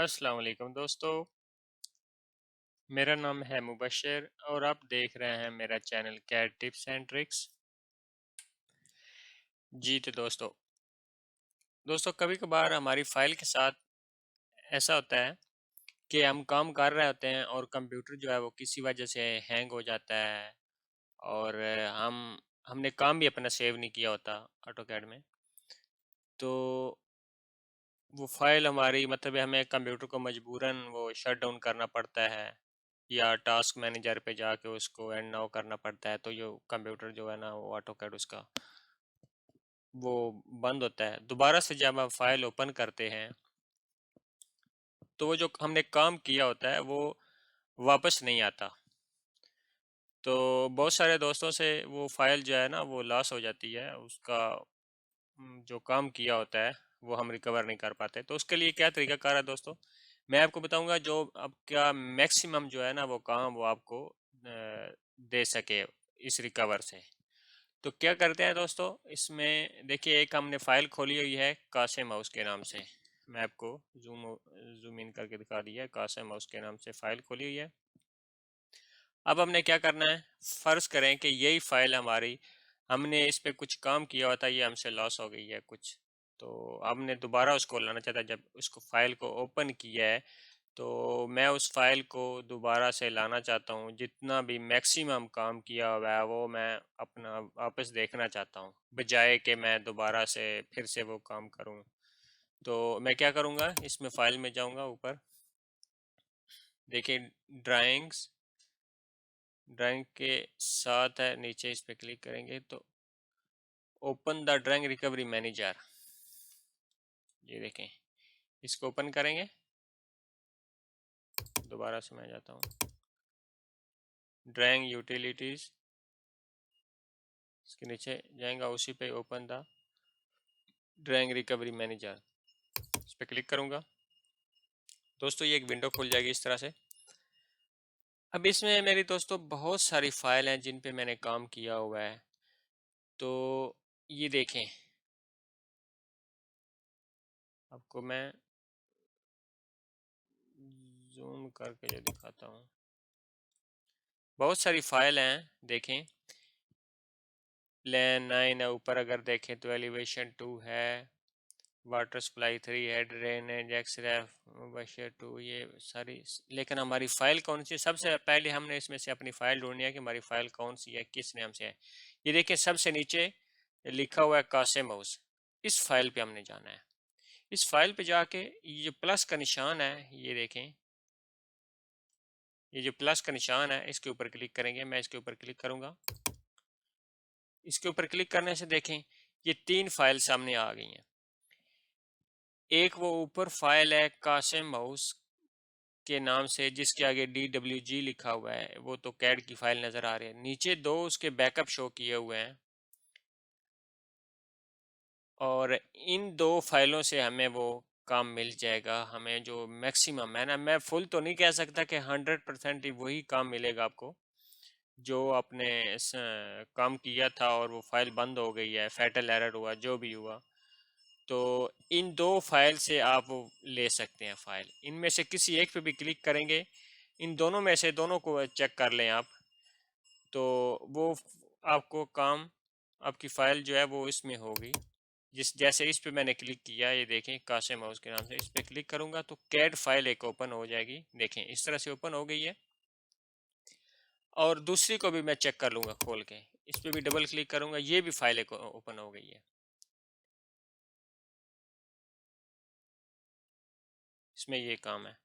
अस्सलाम वालेकुम दोस्तों। मेरा नाम है मुबशर और आप देख रहे हैं मेरा channel cat tips and tricks. जी तो दोस्तों कभी कभार हमारी फाइल के साथ ऐसा होता है कि हम काम कर रहे होते हैं और कंप्यूटर जो है वो किसी वजह से हैंग हो जाता है और हमने काम भी अपना सेव नहीं किया होता ऑटोकैड में। तो वो फाइल हमारी मतलब हमें कंप्यूटर को मजबूरन वो शट डाउन करना पड़ता है या टास्क मैनेजर पे जाके उसको एंड नाउ करना पड़ता है, तो जो कंप्यूटर जो है ना वो ऑटोकैड उसका वो बंद होता है। दोबारा से जब हम फाइल ओपन करते हैं तो वो जो हमने काम किया होता है वो वापस नहीं आता। तो बहुत सारे दोस्तों से वो फाइल जो है ना वो लॉस हो जाती है, उसका जो काम किया होता है वो हम रिकवर नहीं कर पाते। तो उसके लिए क्या तरीकाकार है दोस्तों, मैं आपको बताऊंगा जो आपका मैक्सिमम जो है ना वो काम वो आपको दे सके इस रिकवर से। तो क्या करते हैं दोस्तों, इसमें देखिए एक हमने फाइल खोली हुई है कासिम हाउस के नाम से। मैं आपको जूम इन करके दिखा दिया है, कासिम हाउस के नाम से फाइल खोली हुई है। अब हमने क्या करना है, फर्ज करें कि यही फाइल हमारी, हमने इस पे कुछ काम किया हुआ था, ये हमसे लॉस हो गई है कुछ, तो हमने दोबारा उसको लाना चाहता है। जब उसको फाइल को ओपन किया है तो मैं उस फाइल को दोबारा से लाना चाहता हूँ, जितना भी मैक्सिमम काम किया हुआ है वो मैं अपना वापस देखना चाहता हूँ, बजाय कि मैं दोबारा से फिर से वो काम करूँ। तो मैं क्या करूँगा, इसमें फाइल में जाऊँगा, ऊपर देखिए ड्राइंग्स, ड्राइंग के साथ है नीचे, इस पर क्लिक करेंगे तो open the drawing recovery manager, ये देखें, इसको ओपन करेंगे। दोबारा से मैं जाता हूँ ड्राइंग यूटिलिटीज़, इसके नीचे जाएंगा, उसी पे open the drawing recovery manager, इस पर क्लिक करूँगा। दोस्तों ये एक विंडो खुल जाएगी इस तरह से। अब इसमें मेरी दोस्तों बहुत सारी फाइल हैं जिन पे मैंने काम किया हुआ है। तो ये देखें, आपको मैं जूम करके ये दिखाता हूँ। बहुत सारी फाइल हैं, देखें लैन 9 है, ऊपर अगर देखें तो एलिवेशन 2 है, वाटर सप्लाई 3 है, ड्रेनेज एक्सरेफ बशर 2, ये सारी। लेकिन हमारी फ़ाइल कौन सी है, सबसे पहले हमने इसमें से अपनी फ़ाइल ढूंढनी है कि हमारी फ़ाइल कौन सी है, किस नाम से है। ये देखिए सबसे नीचे लिखा हुआ है कासिम हाउस, इस फाइल पे हमने जाना है। इस फाइल पे जाके ये प्लस का निशान है, ये देखें, ये जो प्लस का निशान है इसके ऊपर क्लिक करेंगे। मैं इसके ऊपर क्लिक करूंगा, इसके ऊपर क्लिक करने से देखें ये 3 फाइल सामने आ गई हैं। एक वो ऊपर फाइल है कासिम हाउस के नाम से, जिसके आगे DWG लिखा हुआ है, वो तो कैड की फाइल नज़र आ रही है। नीचे 2 उसके बैकअप शो किए हुए हैं, और इन 2 फाइलों से हमें वो काम मिल जाएगा। हमें जो मैक्सिमम है ना, मैं फुल तो नहीं कह सकता कि 100% ही वही काम मिलेगा आपको जो आपने काम किया था और वो फाइल बंद हो गई है, फैटल एरर हुआ, जो भी हुआ। तो इन 2 फाइल से आप वो ले सकते हैं फाइल, इनमें से किसी एक पे भी क्लिक करेंगे, इन दोनों में से दोनों को चेक कर लें आप, तो वो आपको काम, आपकी फ़ाइल जो है वो इसमें होगी। जिस जैसे इस पे मैंने क्लिक किया, ये देखें कासिम हाउस के नाम से, इस पे क्लिक करूँगा तो कैड फाइल एक ओपन हो जाएगी। देखें इस तरह से ओपन हो गई है। और दूसरी को भी मैं चेक कर लूँगा खोल के, इस पे भी डबल क्लिक करूँगा, ये भी फाइल एक ओपन हो गई है। इसमें ये काम है।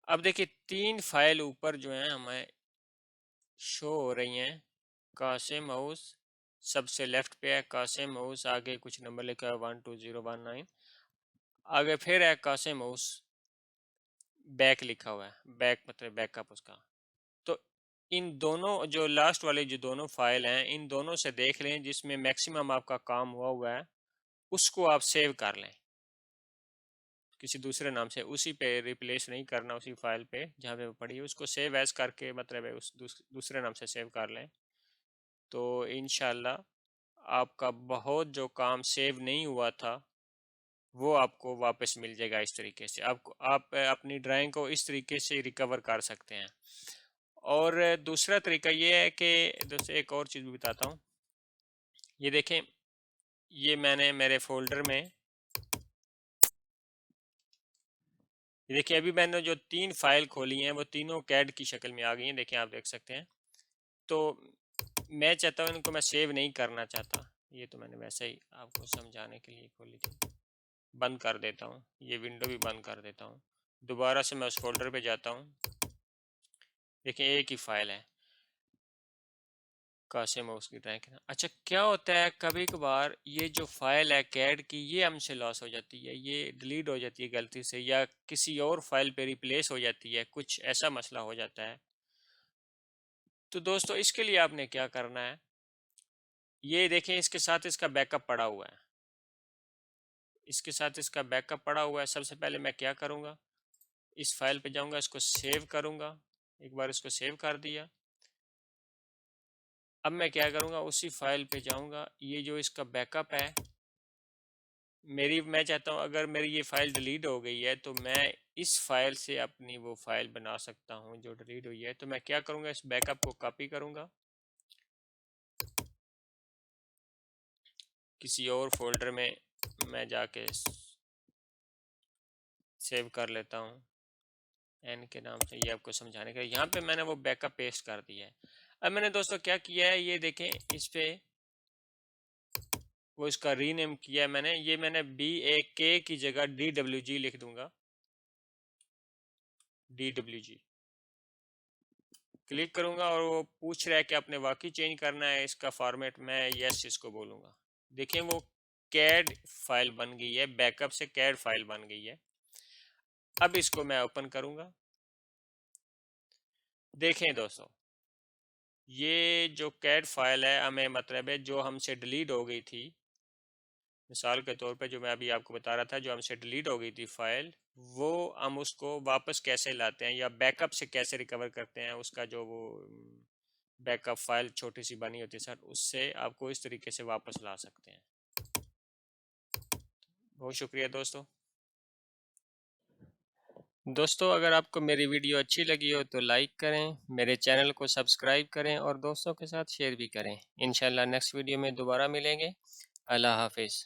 अब देखिए 3 फाइल ऊपर जो है हमें शो हो रही हैं। कासिम हाउस सबसे लेफ्ट पे है, कासिम हाउस आगे कुछ नंबर लिखा है 12019, आगे फिर है कासिम हाउस, बैक लिखा हुआ है, बैक मतलब बैकअप उसका। तो इन दोनों जो लास्ट वाले जो दोनों फाइल हैं, इन दोनों से देख लें जिसमें मैक्सिमम आपका काम हुआ है, उसको आप सेव कर लें किसी दूसरे नाम से, उसी पे रिप्लेस नहीं करना, उसी फाइल पे जहाँ पे वो पड़ी है उसको सेव एज करके, मतलब है उस दूसरे नाम से सेव कर लें। तो इंशाल्लाह आपका बहुत जो काम सेव नहीं हुआ था वो आपको वापस मिल जाएगा। इस तरीके से आप अपनी ड्राइंग को इस तरीके से रिकवर कर सकते हैं। और दूसरा तरीका ये है कि दोस्तों एक और चीज़ भी बताता हूँ। ये देखें, ये मैंने मेरे फोल्डर में, ये देखिए अभी मैंने जो 3 फाइल खोली हैं वो तीनों कैड की शक्ल में आ गई हैं। देखिए आप देख सकते हैं। तो मैं चाहता हूँ इनको, मैं सेव नहीं करना चाहता। ये तो मैंने वैसे ही आपको समझाने के लिए खोली थी। बंद कर देता हूँ, ये विंडो भी बंद कर देता हूँ। दोबारा से मैं उस फोल्डर पे जाता हूँ। देखिए एक ही फाइल है, कासिम है उसकी ड्राइंग। अच्छा क्या होता है, कभी कभार ये जो फाइल है कैड की, ये हमसे लॉस हो जाती है, ये डिलीट हो जाती है गलती से, या किसी और फाइल पे रिप्लेस हो जाती है, कुछ ऐसा मसला हो जाता है। तो दोस्तों इसके लिए आपने क्या करना है, ये देखें इसके साथ इसका बैकअप पड़ा हुआ है, इसके साथ इसका बैकअप पड़ा हुआ है। सबसे पहले मैं क्या करूँगा, इस फाइल पे जाऊँगा, इसको सेव करूँगा। एक बार इसको सेव कर दिया, अब मैं क्या करूँगा, उसी फाइल पे जाऊँगा। ये जो इसका बैकअप है, मैं चाहता हूँ अगर मेरी ये फाइल डिलीट हो गई है तो मैं इस फाइल से अपनी वो फाइल बना सकता हूँ जो डिलीट हुई है। तो मैं क्या करूँगा, इस बैकअप को कॉपी करूँगा, किसी और फोल्डर में मैं जाके सेव कर लेता हूँ एन के नाम से। ये आपको समझाने के लिए यहाँ पे मैंने वो बैकअप पेस्ट कर दिया है। अब मैंने दोस्तों क्या किया है, ये देखें इस पे वो इसका रीनेम किया है मैंने। ये मैंने BAK की जगह DWG लिख दूंगा, DWG क्लिक करूंगा और वो पूछ रहा है कि आपने वाकई चेंज करना है इसका फॉर्मेट। मैं यस इसको बोलूंगा। देखें वो कैड फाइल बन गई है, बैकअप से कैड फाइल बन गई है। अब इसको मैं ओपन करूंगा। देखें दोस्तों, ये जो कैड फाइल है, हमें मतलब है जो हमसे डिलीट हो गई थी, मिसाल के तौर पे जो मैं अभी आपको बता रहा था, जो हमसे डिलीट हो गई थी फाइल, वो हम उसको वापस कैसे लाते हैं या बैकअप से कैसे रिकवर करते हैं। उसका जो वो बैकअप फाइल छोटी सी बनी होती है सर, उससे आपको इस तरीके से वापस ला सकते हैं। बहुत शुक्रिया दोस्तों। दोस्तों अगर आपको मेरी वीडियो अच्छी लगी हो तो लाइक करें, मेरे चैनल को सब्सक्राइब करें और दोस्तों के साथ शेयर भी करें। इंशाल्लाह नेक्स्ट वीडियो में दोबारा मिलेंगे। अल्लाह हाफिज़।